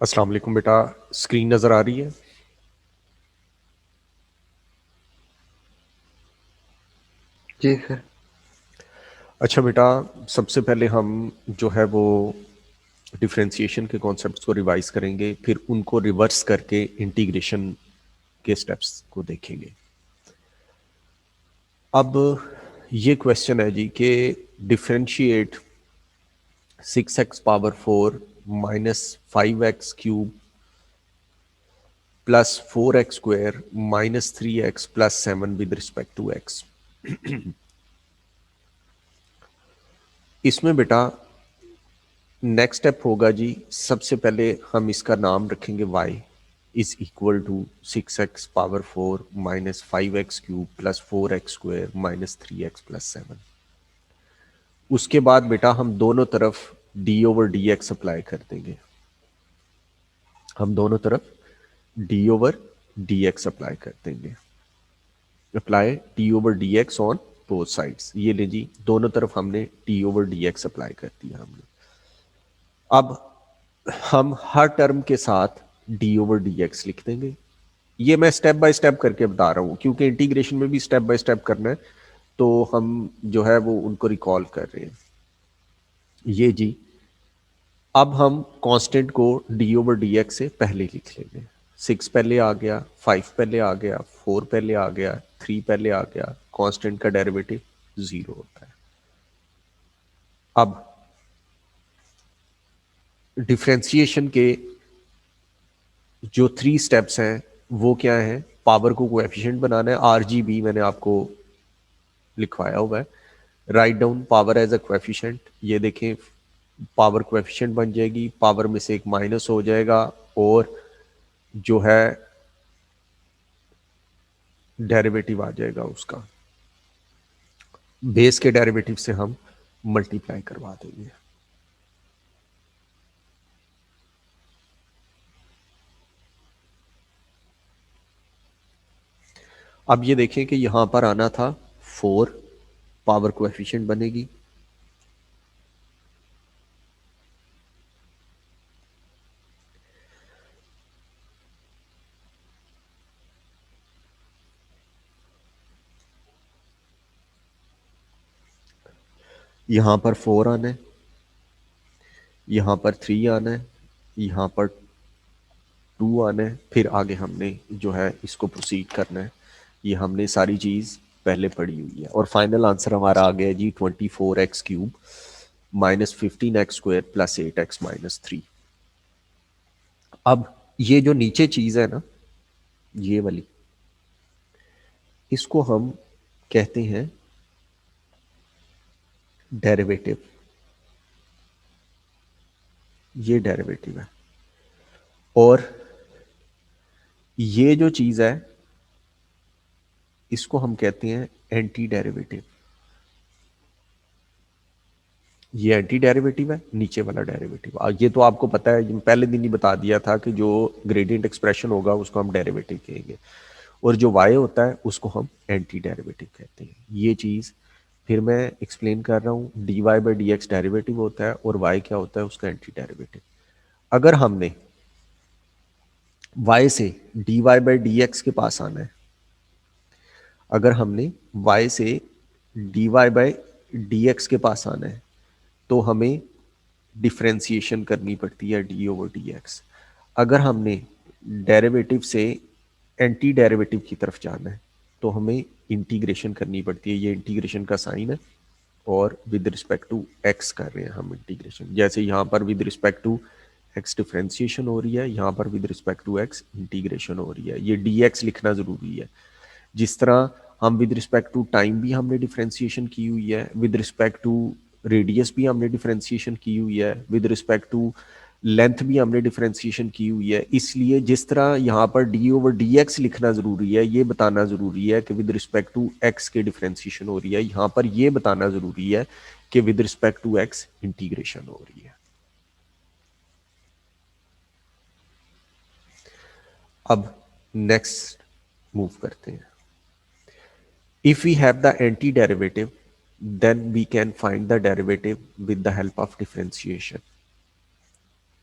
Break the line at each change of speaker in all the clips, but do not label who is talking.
अस्सलाम वालेकुम बेटा, स्क्रीन नज़र आ रही है?
जी सर।
अच्छा बेटा, सबसे पहले हम जो है वो डिफरेंशिएशन के कॉन्सेप्ट्स को रिवाइज करेंगे, फिर उनको रिवर्स करके इंटीग्रेशन के स्टेप्स को देखेंगे। अब ये क्वेश्चन है जी कि differentiate 6x⁴ minus 5x³ plus 4x² minus 3x plus 7 with respect to x। इसमें बेटा नेक्स्ट स्टेप होगा जी, सबसे पहले हम इसका नाम रखेंगे y is equal to 6x⁴ minus 5x³ plus 4x² minus 3x plus 7। उसके बाद बेटा हम दोनों तरफ d/dx अप्लाई कर देंगे। हम दोनों तरफ d/dx अप्लाई कर देंगे। Apply d/dx on both sides. ये ले जी, दोनों तरफ हमने d/dx अप्लाई कर दिया हमने। अब हम हर टर्म के साथ d/dx लिख देंगे। ये मैं स्टेप बाय स्टेप करके बता रहा हूँ क्योंकि इंटीग्रेशन में भी स्टेप बाय स्टेप करना है, तो हम जो है वो उनको रिकॉल कर रहे हैं। ये जी, अब हम कांस्टेंट को d/dx से पहले लिख लेंगे। 6 पहले आ गया, 5 पहले आ गया, 4 पहले आ गया, 3 पहले आ गया। कांस्टेंट का डेरिवेटिव 0 होता है। अब डिफरेंशिएशन के जो 3 स्टेप्स हैं वो क्या है? पावर को कोएफिशिएंट बनाना है, RGB मैंने आपको लिखवाया हुआ है। Write down power as a coefficient. ये देखें, पावर कोएफिशिएंट बन जाएगी, पावर में से एक माइनस हो जाएगा और जो है डेरिवेटिव आ जाएगा उसका। बेस के डेरिवेटिव से हम मल्टीप्लाई करवा देंगे। अब ये देखें कि यहां पर आना था 4, पावर कोएफिशिएंट बनेगी। यहां पर 4 आना है, यहां पर 3 आना है, यहां पर 2 आना है, फिर आगे हमने जो है इसको प्रोसीड करना है। ये हमने सारी चीज़ पहले पढ़ी हुई है और फाइनल आंसर हमारा आ गया जी 24x³ minus 15x² plus 8x minus 3। अब ये जो नीचे चीज़ है ना, ये वाली, इसको हम कहते हैं डेरिवेटिव। ये डेरिवेटिव है और ये जो चीज़ है इसको हम कहते हैं एंटी डेरिवेटिव। ये एंटी डेरिवेटिव है, नीचे वाला डेरिवेटिव। ये तो आपको पता है, पहले दिन ही बता दिया था कि जो ग्रेडियंट एक्सप्रेशन होगा उसको हम डेरिवेटिव कहेंगे और जो y होता है उसको हम एंटी डेरिवेटिव कहते हैं। ये चीज़ फिर मैं एक्सप्लेन कर रहा हूँ। dy/dx डेरिवेटिव होता है और y क्या होता है? उसका एंटी डेरिवेटिव। अगर हमने y से dy/dx के पास आना है, अगर हमने y से dy/dx के पास आना है तो हमें डिफरेंशिएशन करनी पड़ती है d/dx। अगर हमने डेरिवेटिव से एंटी डेरिवेटिव की तरफ जाना है तो हमें इंटीग्रेशन करनी पड़ती है। ये इंटीग्रेशन का साइन है और विद रिस्पेक्ट टू x कर रहे हैं हम इंटीग्रेशन। जैसे यहाँ पर with respect to x differentiation हो रही है, यहाँ पर with respect to x integration हो रही है। ये dx लिखना ज़रूरी है। जिस तरह हम विद रिस्पेक्ट टू टाइम भी हमने डिफरेंशिएशन की हुई है, विद रिस्पेक्ट टू रेडियस भी हमने डिफरेंशिएशन की हुई है, विद रिस्पेक्ट टू लेंथ भी हमने डिफरेंशिएशन की हुई है। इसलिए जिस तरह यहाँ पर d/dx लिखना ज़रूरी है, ये बताना ज़रूरी है कि विद रिस्पेक्ट टू x के डिफरेंशिएशन हो रही है, यहाँ पर ये बताना ज़रूरी है कि with respect to x integration हो रही है। अब नेक्स्ट मूव करते हैं। If we have the antiderivative, then we can find the derivative with the help of differentiation.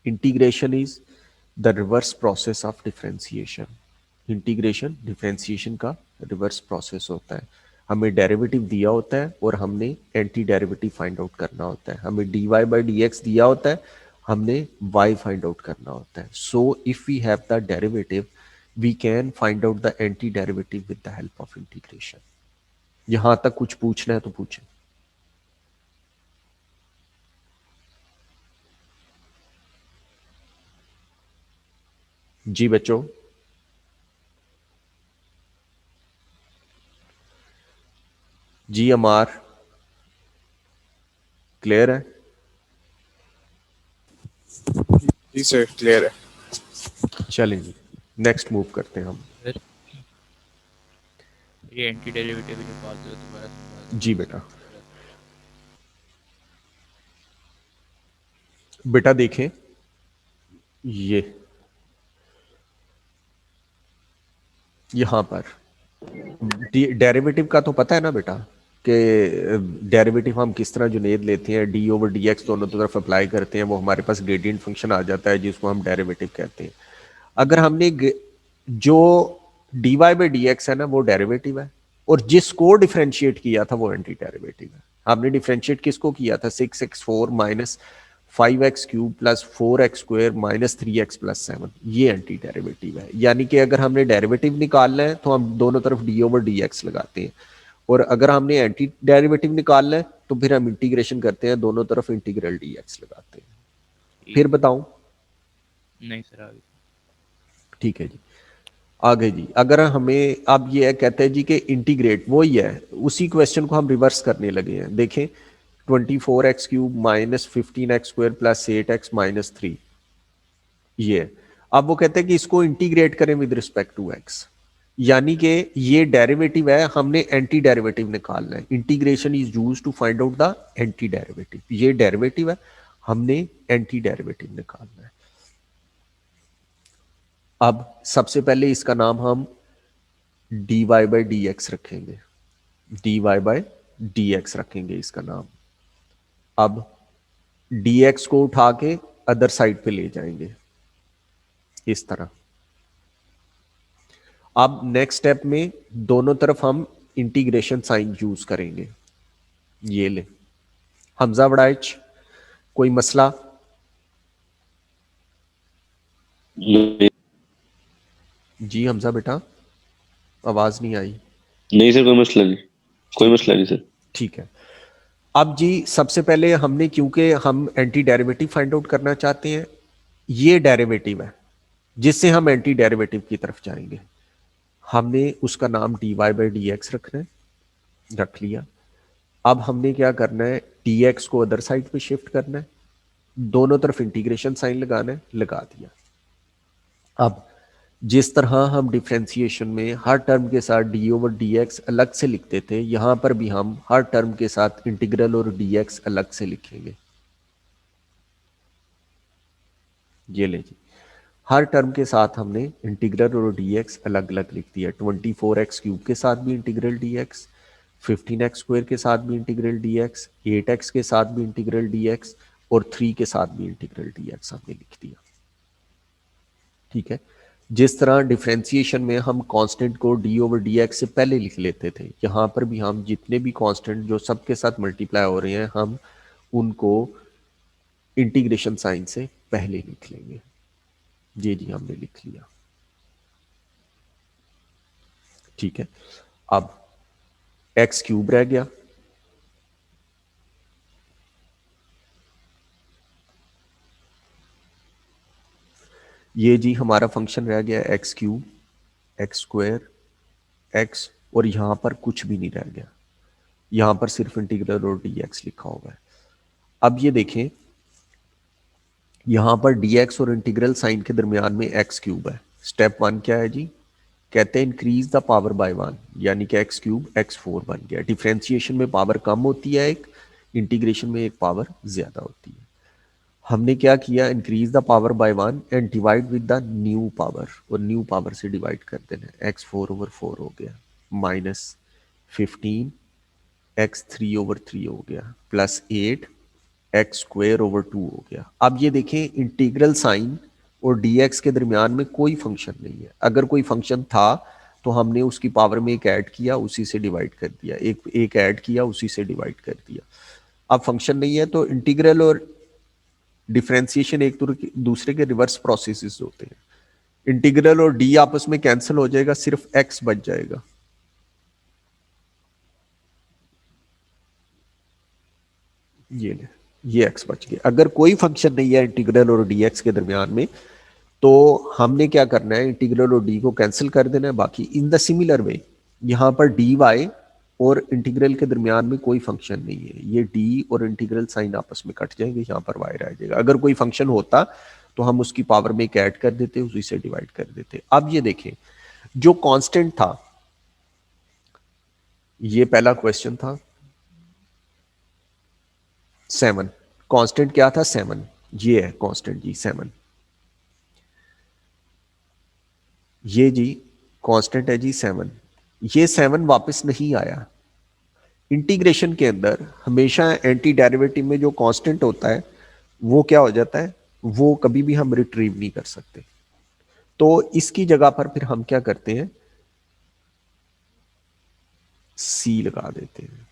Integration is the reverse process of differentiation. Integration differentiation का reverse process होता है। हमें डेरिवेटिव दिया होता है और हमने एंटी डेरिवेटिव फाइंड आउट करना होता है। हमें D Y by D X दिया होता है, हमने y फाइंड आउट करना होता है। So if we have the derivative we can find out the anti derivative with the help of integration. यहां तक कुछ पूछना है तो पूछें। जी बच्चों, जी अमार, क्लियर है?
जी सर, क्लियर है।
चलें जी, नेक्स्ट मूव करते हैं हम।
सर ये एंटी डेरिवेटिव निकाल दो, दोबारा समझा
जी बेटा, बेटा देखें ये यहां पर डेरिवेटिव का तो पता है ना बेटा कि डेरिवेटिव हम किस तरह जुनेद लेते हैं, डी ओवर डी एक्स दोनों तरफ अप्लाई करते हैं, वो हमारे पास ग्रेडियंट फंक्शन आ जाता है जिसको हम डेरिवेटिव कहते हैं। अगर हमने जो D Y by D X है ना वो डेरिवेटिव है, और जिसको डिफ्रेंशिएट किया था वो एंटी डेरिवेटिव है। हमने डिफ्रेंशिएट किसको किया था? 6x4 minus 5x³ plus 4x² minus 3x plus 7, ये एंटी डेरिवेटिव है। यानी कि अगर हमने डेरिवेटिव निकालना है तो हम दोनों तरफ डी ओवर डी एक्स लगाते हैं, और अगर हमने एंटी डेरिवेटिव निकालना है तो फिर हम इंटीग्रेशन करते हैं, दोनों तरफ इंटीग्रल डी एक्स लगाते हैं। फिर बताऊं?
नहीं सर, आगे।
ठीक है जी, आगे जी। अगर हमें अब ये कहते हैं जी कि इंटीग्रेट, वो ही है, उसी क्वेश्चन को हम रिवर्स करने लगे हैं। देखें 24x³ minus 15x² plus 8x minus 3, ये अब वो कहते हैं कि इसको इंटीग्रेट करें विद रिस्पेक्ट टू एक्स, यानी कि ये डेरिवेटिव है, हमने एंटी डेरिवेटिव निकालना है। Integration is used to find out the anti derivative. ये डेरिवेटिव है, हमने एंटी डेरिवेटिव निकालना है। अब सबसे पहले इसका नाम हम D Y by D X रखेंगे, D Y by D X रखेंगे इसका नाम। अब डी एक्स को उठा के अदर साइड पे ले जाएंगे इस तरह। अब नेक्स्ट स्टेप में दोनों तरफ हम इंटीग्रेशन साइन यूज करेंगे। ये ले हमजा वड़ाइच, कोई मसला? जी हमजा बेटा, आवाज नहीं आई।
नहीं सर, कोई मसला नहीं, कोई मसला नहीं सर।
ठीक है। अब जी सबसे पहले हमने, क्योंकि हम एंटी डेरिवेटिव फाइंड आउट करना चाहते हैं, ये डेरिवेटिव है जिससे हम एंटी डेरिवेटिव की तरफ जाएंगे। हमने उसका नाम D Y by D X रखना है, रख लिया। अब हमने क्या करना है, डी एक्स को अदर साइड पे शिफ्ट करना है, दोनों तरफ इंटीग्रेशन साइन लगाना है, लगा दिया। अब जिस तरह हम डिफ्रेंशिएशन में हर टर्म के साथ डी ओवर डी एक्स अलग से लिखते थे, यहां पर भी हम हर टर्म के साथ इंटीग्रल और डी एक्स अलग से लिखेंगे। ये ले जी, हर टर्म के साथ हमने इंटीग्रल और डी एक्स अलग अलग लिख दिया। 24x³ के साथ भी इंटीग्रल डी एक्स, 15x² के साथ भी इंटीग्रल डी एक्स, 8x के साथ भी इंटीग्रल डी एक्स, और 3 के साथ भी इंटीग्रल डी एक्स हमने लिख दिया। ठीक है। जिस तरह डिफरेंशिएशन में हम कांस्टेंट को डी ओवर डी एक्स से पहले लिख लेते थे, यहाँ पर भी हम जितने भी कांस्टेंट जो सबके साथ मल्टीप्लाई हो रहे हैं, हम उनको इंटीग्रेशन साइन से पहले लिख लेंगे। जी जी, हमने लिख लिया। ठीक है। अब x³ रह गया, ये जी हमारा फंक्शन रह गया x³ x², x, और यहां पर कुछ भी नहीं रह गया, यहां पर सिर्फ इंटीग्रल और dx लिखा हुआ है। अब ये देखें, यहां पर dx और इंटीग्रल साइन के दरमियान में x³ है। स्टेप 1 क्या है जी? कहते हैं इंक्रीज द पावर बाय 1, यानी कि x³ x4 बन गया। डिफरेंशिएशन में पावर कम होती है एक, इंटीग्रेशन में एक पावर ज्यादा होती है। हमने क्या किया, increase the power bye 1 and divide with the new power, और न्यू पावर से डिवाइड कर देना। x4/4 हो गया, माइनस 15 x3/3 हो गया, प्लस 8 x² over 2 हो गया। अब ये देखें इंटीग्रल साइन और dx के दरमियान में कोई फंक्शन नहीं है। अगर कोई फंक्शन था तो हमने उसकी पावर में एक ऐड किया, उसी से डिवाइड कर दिया, एक ऐड किया, उसी से डिवाइड कर दिया। अब फंक्शन नहीं है तो इंटीग्रल और डिफरेंशिएशन एक दूसरे के रिवर्स प्रोसेसेस होते हैं। इंटीग्रल और डी आपस में कैंसिल हो जाएगा, सिर्फ एक्स बच जाएगा। ये एक्स बच गया। अगर कोई फंक्शन नहीं है इंटीग्रल और डी एक्स के दरमियान में तो हमने क्या करना है, इंटीग्रल और डी को कैंसिल कर देना है। बाकी इन द सिमिलर वे यहां पर डी वाई और इंटीग्रल के दरमियान में कोई फंक्शन नहीं है, ये डी और इंटीग्रल साइन आपस में कट जाएंगे, यहां पर वाई रह जाएगा। अगर कोई फंक्शन होता तो हम उसकी पावर में एक ऐड कर देते, उसी से डिवाइड कर देते। अब ये देखें, जो कांस्टेंट था, ये पहला क्वेश्चन था 7, कांस्टेंट क्या था 7, ये है कांस्टेंट जी 7, ये जी कांस्टेंट है जी 7। ये 7 वापस नहीं आया। इंटीग्रेशन के अंदर हमेशा एंटी डेरिवेटिव में जो कांस्टेंट होता है वो क्या हो जाता है, वो कभी भी हम रिट्रीव नहीं कर सकते। तो इसकी जगह पर फिर हम क्या करते हैं, सी लगा देते हैं।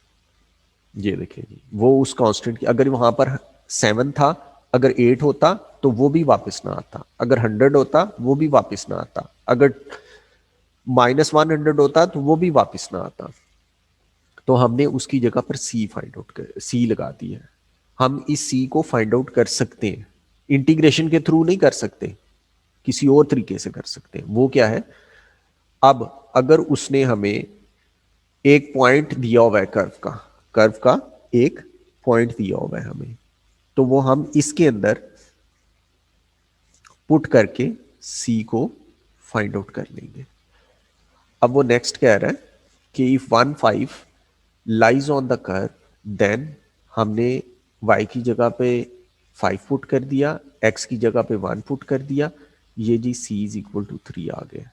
ये देखिए जी, वो उस कांस्टेंट की, अगर वहां पर 7 था, अगर 8 होता तो वो भी वापस ना आता, अगर 100 होता वो भी वापस ना आता, अगर -100 होता तो वो भी वापस ना आता। तो हमने उसकी जगह पर सी फाइंड आउट कर, सी लगा दी है। हम इस सी को फाइंड आउट कर सकते हैं, इंटीग्रेशन के थ्रू नहीं कर सकते, किसी और तरीके से कर सकते हैं। वो क्या है, अब अगर उसने हमें एक पॉइंट दिया हुआ है कर्व का एक पॉइंट दिया हुआ है हमें, तो वो हम इसके अंदर पुट करके सी को फाइंड आउट कर लेंगे। अब वो नेक्स्ट कह रहा है कि if 1 5 lies on the curve then हमने y की जगह पे 5 पुट कर दिया, x की जगह पे 1 पुट कर दिया, ये जी c इज इक्वल टू 3 आ गया।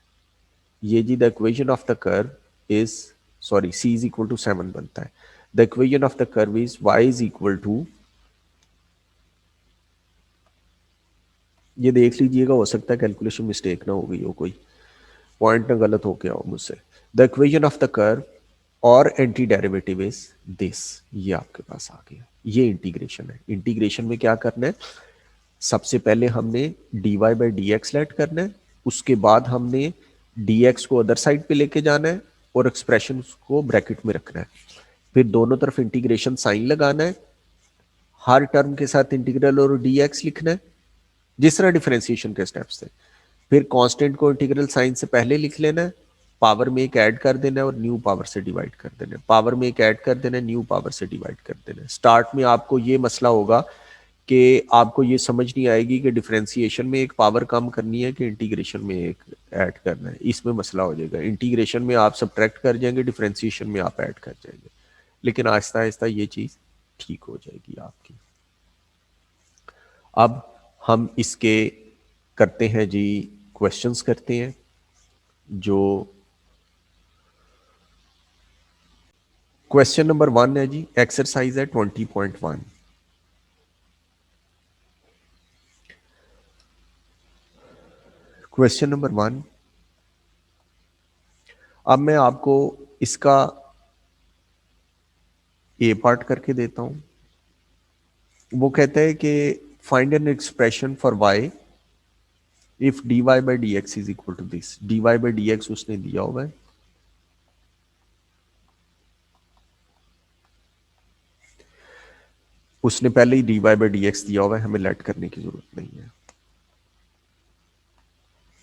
ये जी the equation of the curve is, sorry c is equal to 7 बनता है। The equation of the curve is y is equal to, ये देख लीजिएगा, हो सकता है कैलकुलेशन मिस्टेक ना हो गई हो, कोई पॉइंट ना गलत हो गया हो मुझसे। The equation of the curve और एंटी डेरिवेटिव इज दिस, ये आपके पास आ गया। ये इंटीग्रेशन है। इंटीग्रेशन में क्या करना है, सबसे पहले हमने dy by D X let करना है, उसके बाद हमने dx को अदर साइड पे लेके जाना है और एक्सप्रेशन को ब्रैकेट में रखना है। फिर दोनों तरफ इंटीग्रेशन साइन लगाना है, हर टर्म के साथ इंटीग्रल और dx लिखना है जिस तरह डिफरेंशिएशन के स्टेप्स थे। फिर कांस्टेंट को इंटीग्रल साइन से पहले लिख लेना है, पावर में एक ऐड कर देना है और न्यू पावर से डिवाइड कर देना है, पावर में एक ऐड कर देना है, न्यू पावर से डिवाइड कर देना है। स्टार्ट में आपको ये मसला होगा कि आपको ये समझ नहीं आएगी कि डिफरेंशिएशन में एक पावर कम करनी है कि इंटीग्रेशन में एक ऐड करना है, इसमें मसला हो जाएगा। इंटीग्रेशन में आप सब्ट्रैक्ट कर जाएंगे, डिफरेंशिएशन में आप ऐड कर जाएंगे, लेकिन आहिस्ता आहिस्ता ये चीज़ ठीक हो जाएगी आपकी। अब हम इसके करते हैं जी, क्वेश्चंस करते हैं। जो क्वेश्चन नंबर 1 है जी, एक्सरसाइज है 20.1। क्वेश्चन नंबर 1, अब मैं आपको इसका ए पार्ट करके देता हूं। वो कहते हैं कि find an expression for Y if dy by D X is equal to this. dy by D X उसने दिया हुआ है, उसने पहले ही dy बाई डी एक्स दिया हुआ है, हमें लेट करने की जरूरत नहीं है।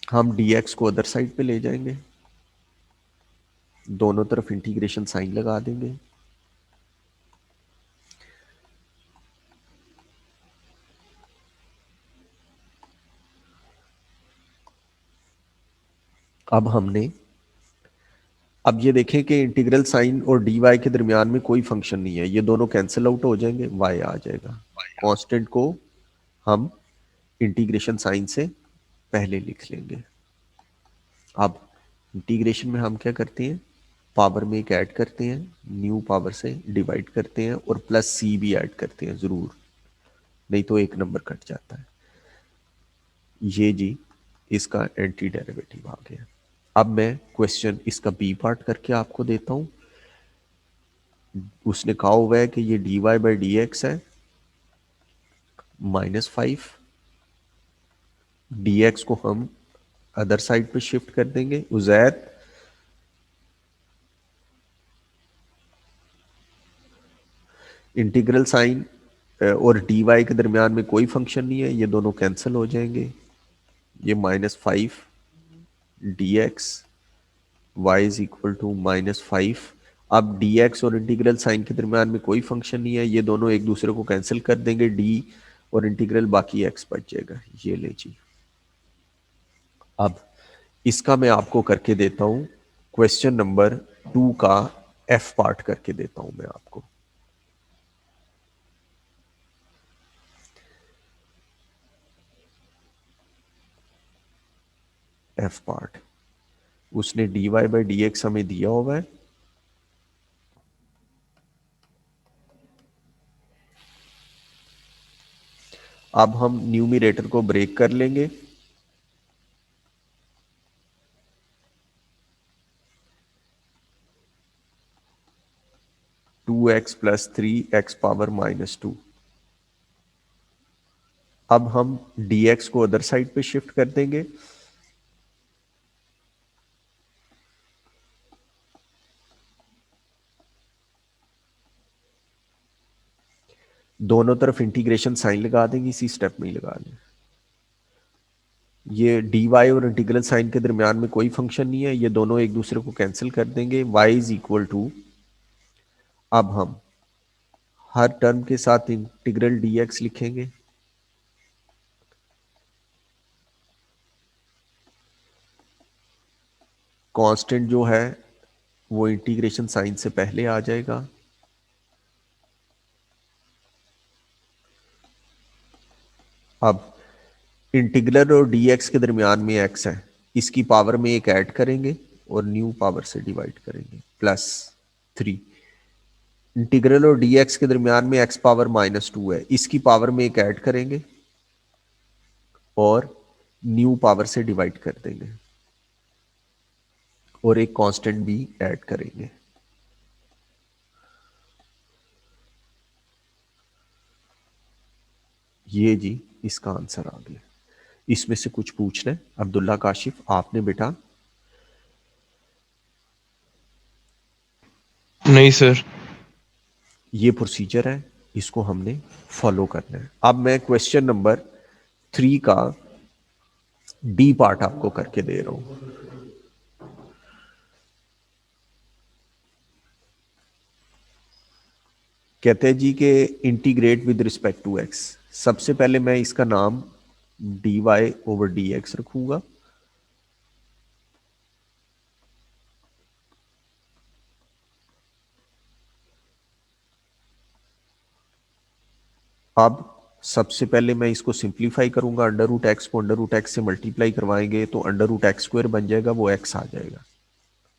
हम dx को अदर साइड पे ले जाएंगे, दोनों तरफ इंटीग्रेशन साइन लगा देंगे, अब ये देखें कि इंटीग्रल साइन और dy के दरमियान में कोई फंक्शन नहीं है, ये दोनों कैंसिल आउट हो जाएंगे, y आ जाएगा। कांस्टेंट को हम इंटीग्रेशन साइन से पहले लिख लेंगे। अब इंटीग्रेशन में हम क्या करते हैं, पावर में एक ऐड करते हैं, न्यू पावर से डिवाइड करते हैं और प्लस c भी ऐड करते हैं जरूर, नहीं तो एक नंबर कट जाता है। ये जी इसका एंटी डेरिवेटिव आ गया। अब मैं क्वेश्चन इसका बी पार्ट करके आपको देता हूं। उसने कहा हुआ है कि ये dy/dx है -5, dx को हम अदर साइड पे शिफ्ट कर देंगे। उजैर इंटीग्रल साइन और dy के दरमियान में कोई फंक्शन नहीं है, ये दोनों कैंसिल हो जाएंगे। ये -5 dx y is equal to -5। अब dx और इंटीग्रल साइन के दरमियान में कोई फंक्शन नहीं है, ये दोनों एक दूसरे को कैंसिल कर देंगे, d और इंटीग्रल बाकी x बच जाएगा। ये ले जी। अब इसका मैं आपको करके देता हूं, क्वेश्चन नंबर 2 का f पार्ट करके देता हूं मैं आपको। f पार्ट उसने dy/dx हमें दिया हुआ है। अब हम न्यूमरेटर को ब्रेक कर लेंगे। Two X plus 3x power -2। अब हम dx को अदर साइड पे शिफ्ट कर देंगे। दोनों तरफ इंटीग्रेशन साइन लगा देंगे, इसी स्टेप में ही लगा दें। ये dy और इंटीग्रल साइन के दरमियान में कोई फंक्शन नहीं है, ये दोनों एक दूसरे को कैंसिल कर देंगे। y इज इक्वल टू, अब हम हर टर्म के साथ इंटीग्रल dx लिखेंगे। कांस्टेंट जो है वो इंटीग्रेशन साइन से पहले आ जाएगा। अब इंटीग्रल और dx के दरमियान में x है, इसकी पावर में एक ऐड करेंगे और न्यू पावर से डिवाइड करेंगे, +3। इंटीग्रल और dx के दरमियान में x पावर -2 है, इसकी पावर में एक ऐड करेंगे और न्यू पावर से डिवाइड कर देंगे और एक कांस्टेंट भी ऐड करेंगे। ये जी इसका आंसर आ गया। इसमें से कुछ पूछना है अब्दुल्ला काशिफ आपने बेटा?
नहीं सर।
ये प्रोसीजर है, इसको हमने फॉलो करना है। अब मैं क्वेश्चन नंबर 3 का डी पार्ट आपको करके दे रहा हूं। कहते हैं जी कि integrate with respect to X. सबसे पहले मैं इसका नाम dy/dx रखूंगा। अब सबसे पहले मैं इसको सिंप्लीफाई करूंगा, √x को √x से मल्टीप्लाई करवाएंगे तो √x² बन जाएगा, वो x आ जाएगा,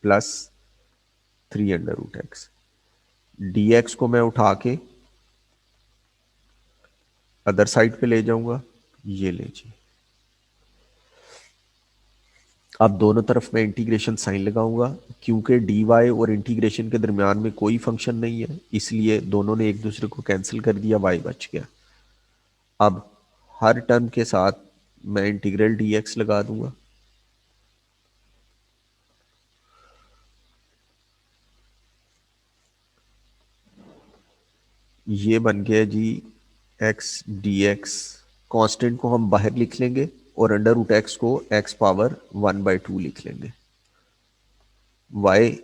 +3 dx को मैं उठा के अदर साइड पे ले जाऊंगा। ये ले जी। अब दोनों तरफ मैं इंटीग्रेशन साइन लगाऊंगा, क्योंकि dy और इंटीग्रेशन के दरमियान में कोई फंक्शन नहीं है, इसलिए दोनों ने एक दूसरे को कैंसिल कर दिया, y बच गया। अब हर टर्म के साथ मैं इंटीग्रल dx लगा दूंगा। ये बन गया जी x dx। कांस्टेंट को हम बाहर लिख लेंगे और √x को x पावर 1/2 लिख लेंगे। y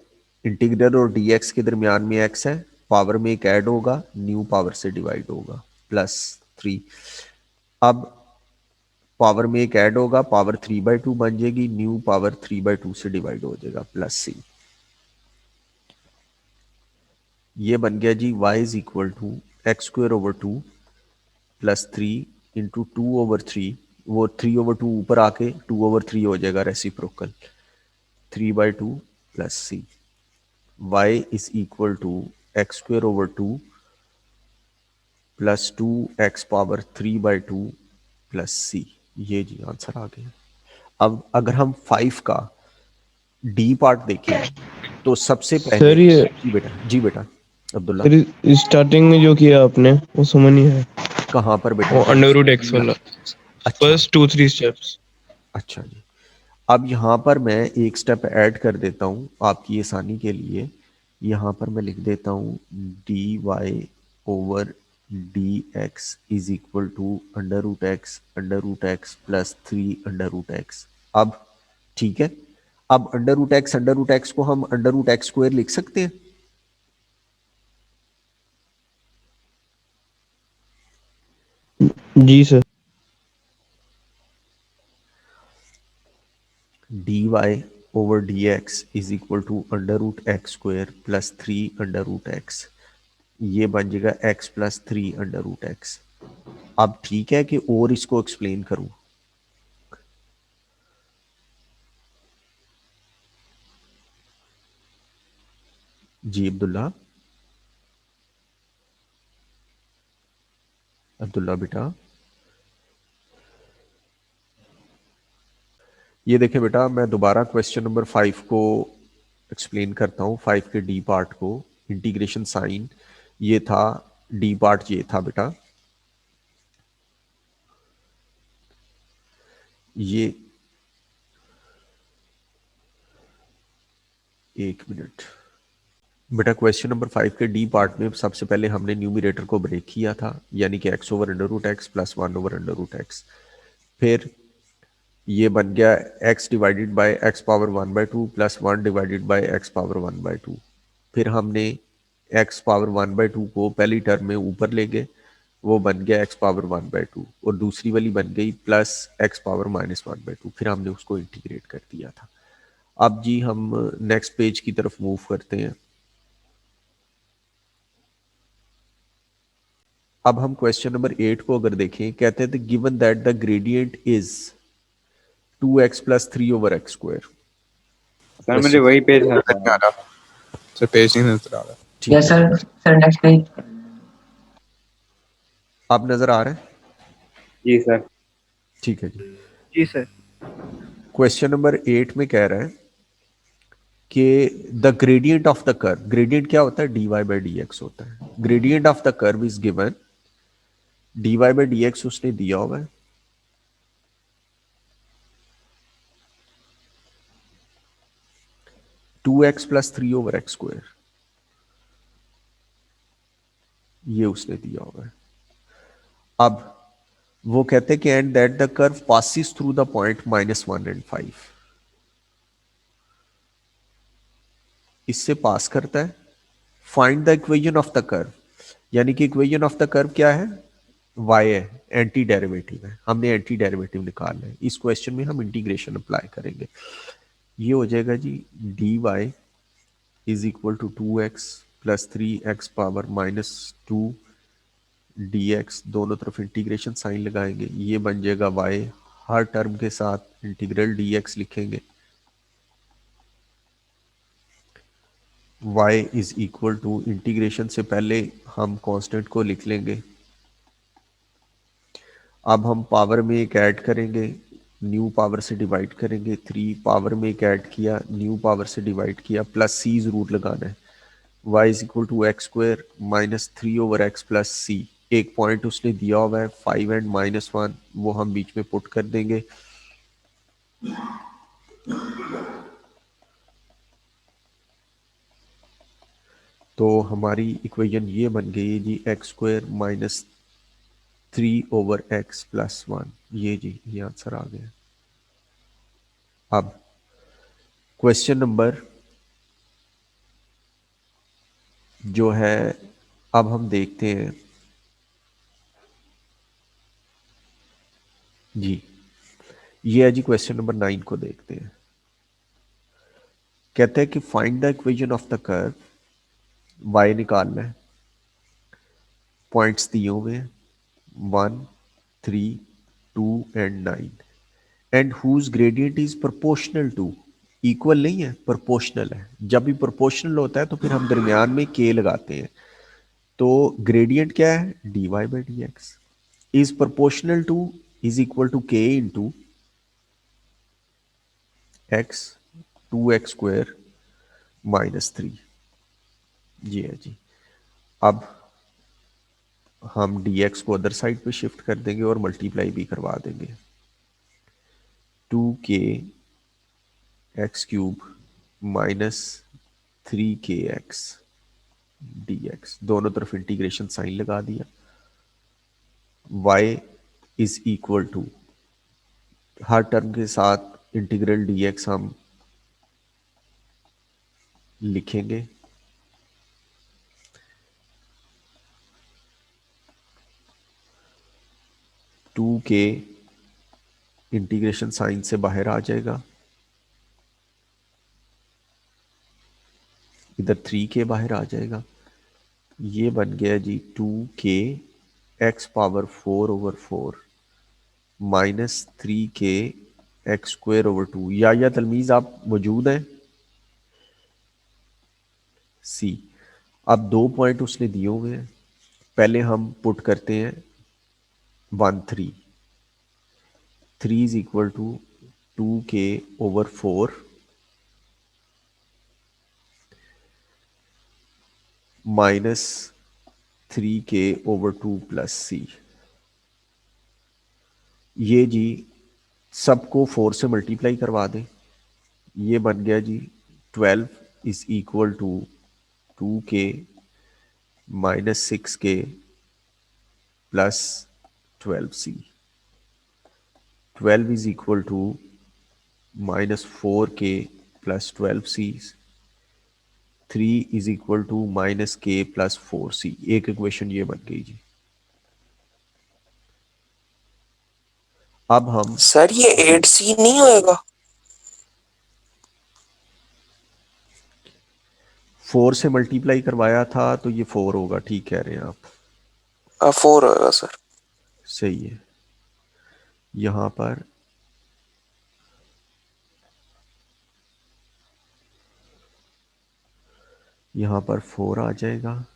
इंटीग्रल और dx के दरमियान में x है, पावर में एक ऐड होगा, न्यू पावर से डिवाइड होगा, +3। अब पावर में एक ऐड होगा, पावर 3/2 बन जाएगी, न्यू पावर 3/2 से डिवाइड हो जाएगा, +c। ये बन गया जी y is equal to x²/2 +3 into 2/3। वो 3/2 ऊपर आके 2/3 हो जाएगा reciprocal, 3/2 +c। y is equal to x²/2 +2x power 3/2 +c। ये जी आंसर आ गया। अब अगर हम 5 का डी पार्ट देखें तो सबसे पहले
सर ये
जी बेटा अब्दुल्ला,
सर स्टार्टिंग में जो किया आपने वो समझ नहीं है,
कहाँ पर बेटा
वो
कौन
अंडर
सा?
रूट एक्स वाला
अच्छा
फर्स्ट 2-3 स्टेप्स।
अच्छा जी। अब यहाँ पर मैं एक स्टेप ऐड कर देता हूँ आपकी आसानी के लिए। यहाँ पर मैं लिख देता हूँ D Y over D X is equal to under root X plus 3 under root X. अब ठीक है, अब अंडर रूट एक्स को हम अंडर रूट एक्स स्क्वायर लिख सकते हैं।
जी sir.
D Y over D X is equal to under root X square plus 3 under root X. ये बन जाएगा X plus 3 under root X. अब ठीक है कि और इसको एक्सप्लेन करूं? जी अब्दुल्ला, अब्दुल्ला बेटा, ये देखें बेटा, मैं दोबारा क्वेश्चन नंबर 5 को एक्सप्लेन करता हूँ। 5 के डी पार्ट को, इंटीग्रेशन साइन ये था, डी पार्ट ये था बेटा। ये एक मिनट बेटा, क्वेश्चन नंबर 5 के डी पार्ट में सबसे पहले हमने न्यूमरेटर को ब्रेक किया था, यानी कि X over under root X plus 1 over under root X. फिर ये बन गया x divided by X power 1/2 प्लस 1 डिवाइडेड बाय एक्स पावर 1/2। फिर हमने x पावर 1/2 को पहली टर्म में ऊपर ले गए, वो बन गया x पावर 1/2, और दूसरी वाली बन गई प्लस x पावर -1/2। फिर हमने उसको इंटीग्रेट कर दिया था। अब जी हम नेक्स्ट पेज की तरफ मूव करते हैं। अब हम क्वेश्चन नंबर 8 को अगर देखें, कहते थे given that the gradient is 2x plus 3 over X square.
Sir मुझे वही पेज है।
नहीं आ रहा सर, पेज नहीं नजर आ रहा।
ठीक
यस
है,
सर, सर नेक्स्ट पेज।
अब नजर आ रहा है?
जी सर।
ठीक है जी।
जी सर।
क्वेश्चन नंबर 8 में कह रहा है कि the gradient of the curve, gradient क्या होता है? D Y by D X होता है। Gradient of the curve is given, D Y by D X उसने दिया हुआ है, two X plus 3 over X square, ये उसने दिया हुआ है। अब वो कहते हैं कि and that the curve passes through the point -1 and 5, इससे पास करता है। Find the equation of the curve, यानी कि इक्वेशन ऑफ द कर्व क्या है? y है, एंटी डेरिवेटिव है, हमने एंटी डेरिवेटिव निकालना है। इस क्वेश्चन में हम इंटीग्रेशन अप्लाई करेंगे। ये हो जाएगा जी D Y is equal to 2x plus 3x power -2 dx, दोनों तरफ इंटीग्रेशन साइन लगाएंगे, ये बन जाएगा y, हर टर्म के साथ इंटीग्रल dx लिखेंगे। y is equal to, integration से पहले हम कांस्टेंट को लिख लेंगे। अब हम पावर में एक ऐड करेंगे, न्यू पावर से डिवाइड करेंगे। 3 पावर में एक ऐड किया, न्यू पावर से डिवाइड किया, प्लस सी रूट लगाना है। y is equal to X square minus 3 over X plus C. एक पॉइंट उसने दिया हुआ है 5 एंड -1, वो हम बीच में पुट कर देंगे। तो हमारी इक्वेशन ये बन गई जी X square minus 3 over X plus 1। ये जी ये आंसर आ गया। अब क्वेश्चन नंबर जो है, अब हम देखते हैं जी, ये है जी क्वेश्चन नंबर 9 को देखते हैं। कहते हैं कि find the equation of the curve, y निकालना है, पॉइंट्स दिए हुए हैं 1, 3, 2 and 9, and whose gradient is proportional to, इक्वल नहीं है, प्रोपोर्शनल है। जब भी प्रोपोर्शनल होता है तो फिर हम दरमियान में k लगाते हैं। तो ग्रेडियंट क्या है? dy by D X is proportional to is equal to K into X 2x² -3। जी है जी। अब हम dx को अदर साइड पे शिफ्ट कर देंगे और मल्टीप्लाई भी करवा देंगे। 2k x³ -3kx dx, दोनों तरफ इंटीग्रेशन साइन लगा दिया। y इज इक्वल टू, हर टर्म के साथ इंटीग्रल dx हम लिखेंगे। टू के इंटीग्रेशन साइन से बाहर आ जाएगा, इधर 3k बाहर आ जाएगा। ये बन गया जी 2k x⁴/4 -3k x²/2। या तलमीज़ आप मौजूद हैं? सी। अब 2 पॉइंट उसने दिए हुए हैं, पहले हम पुट करते हैं 1 3। 3 is equal to 2k/4 -3k/2 plus C. ये जी सबको 4 से मल्टीप्लाई करवा दें। ये बन गया जी 12 is equal to 2k -6k plus 12c। 12 is equal to -4k plus 12c। 3 is equal to -k plus 4c। एक इक्वेशन ये बन गई जी। अब हम
सर ये 8C नहीं होएगा?
4 से मल्टीप्लाई करवाया था तो ये 4 होगा। ठीक कह रहे हैं आप,
4 होएगा सर।
सही है। यहां पर यहाँ पर 4 आ जाएगा,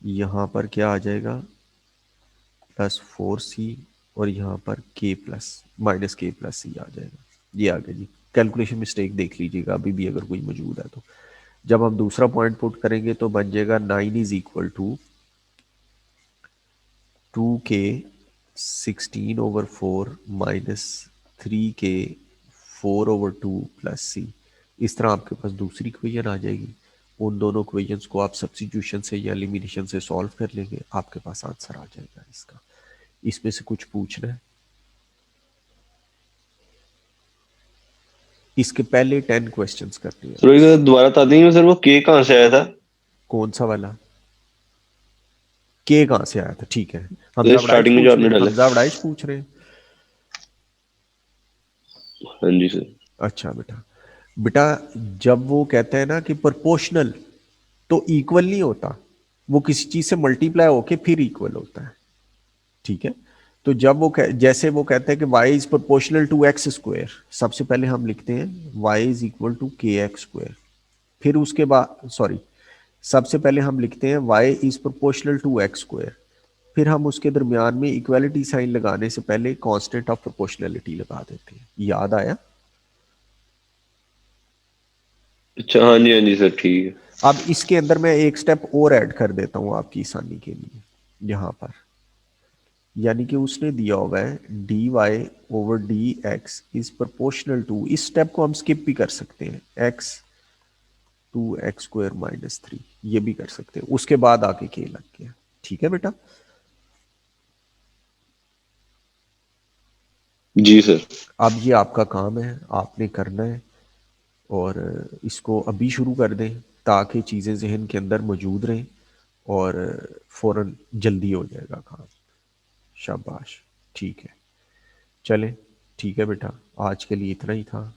यहाँ पर क्या आ जाएगा +4c, और यहाँ पर k plus -k plus c आ जाएगा। ये आ गया जी। कैलकुलेशन मिस्टेक देख लीजिएगा अभी भी अगर कोई मौजूद है तो। जब हम दूसरा पॉइंट पुट करेंगे तो बन जाएगा 9 is equal to 2k 16/4 -3k 4/2 plus c। इस तरह आपके पास दूसरी इक्वेशन आ जाएगी। उन दोनों इक्वेशंस को आप सब्स्टिट्यूशन से या एलिमिनेशन से सॉल्व कर लेंगे, आपके पास आंसर आ जाएगा इसका। इसमें से कुछ पूछना है? इसके पहले 10 क्वेश्चंस करते हैं।
सर एक बार दोबारा बता देंगे सर, वो के कहाँ से आया था?
कौन सा वाला के कहां से आया था? ठीक है,
ये स्टार्टिंग में जो आपने डाला।
हमजा वड़ाइश पूछ रहे हैं।
हाँ जी सर।
अच्छा बेटा, बेटा जब वो कहते हैं ना कि प्रोपोर्शनल, तो इक्वल नहीं होता, वो किसी चीज से मल्टीप्लाई होके फिर इक्वल होता है। ठीक है, तो जब वो जैसे वो कहते हैं कि y is proportional to x², सबसे पहले हम लिखते हैं y is equal to kx²। फिर उसके बाद सबसे पहले हम लिखते हैं y is proportional to x²। फिर हम उसके दरमियान में इक्वालिटी साइन लगाने से पहले कांस्टेंट ऑफ प्रोपोर्शनलिटी लगा देते हैं। याद आया?
अच्छा हाँ जी सर, ठीक है।
अब इसके अंदर मैं एक स्टेप और ऐड कर देता हूं आपकी आसानी के लिए। यहां पर यानी कि उसने दिया हुआ है dy/dx इज प्रोपोर्शनल टू, इस स्टेप को हम स्किप भी कर सकते हैं, x 2x² -3, ये भी कर सकते हैं। उसके बाद आके k लग गया। ठीक है बेटा?
जी सर।
अब ये आपका काम है, आपने करना है, और इसको अभी शुरू कर दें ताकि चीज़ें जहन के अंदर मौजूद रहें और फ़ौरन जल्दी हो जाएगा काम। शाबाश, ठीक है, चलें, ठीक है बेटा, आज के लिए इतना ही था।